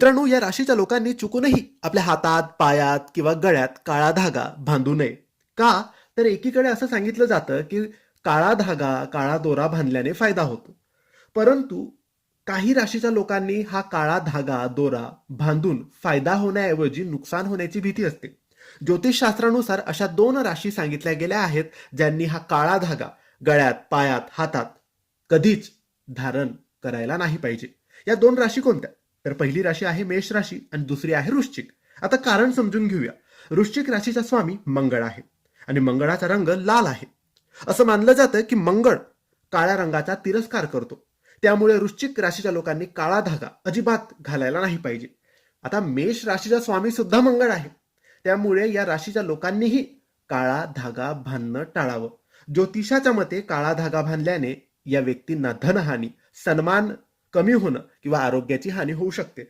मित्रांनो, या राशीच्या लोकांनी चुकूनही आपल्या हातात, पायात किंवा गळ्यात काळा धागा बांधू नये. का? तर एकीकडे असं सांगितलं जातं, की काळा धागा, काळा दोरा बांधल्याने फायदा होतो. परंतु काही राशीच्या लोकांनी हा काळा धागा, दोरा बांधून फायदा होण्याऐवजी नुकसान होण्याची भीती असते. ज्योतिषशास्त्रानुसार अशा 2 राशी सांगितल्या गेल्या आहेत, ज्यांनी हा काळा धागा गळ्यात, पायात, हातात कधीच धारण करायला नाही पाहिजे. या 2 राशी कोणत्या? तर पहिली राशी आहे मेष राशी आणि दुसरी आहे वृश्चिक. आता कारण समजून घेऊया. वृश्चिक राशीचा स्वामी मंगळ आहे आणि मंगळाचा रंग लाल आहे. असं मानलं जातं की मंगळ काळ्या रंगाचा तिरस्कार करतो. त्यामुळे वृश्चिक राशीच्या लोकांनी काळा धागा अजिबात घालायला नाही पाहिजे. आता मेष राशीचा स्वामी सुद्धा मंगळ आहे. त्यामुळे या राशीच्या लोकांनीही काळा धागा बांधणं टाळावं. ज्योतिषाच्या मते काळा धागा बांधल्याने या व्यक्तींना धनहानी, सन्मान कमी होणं किंवा आरोग्याची हानी होऊ शकते.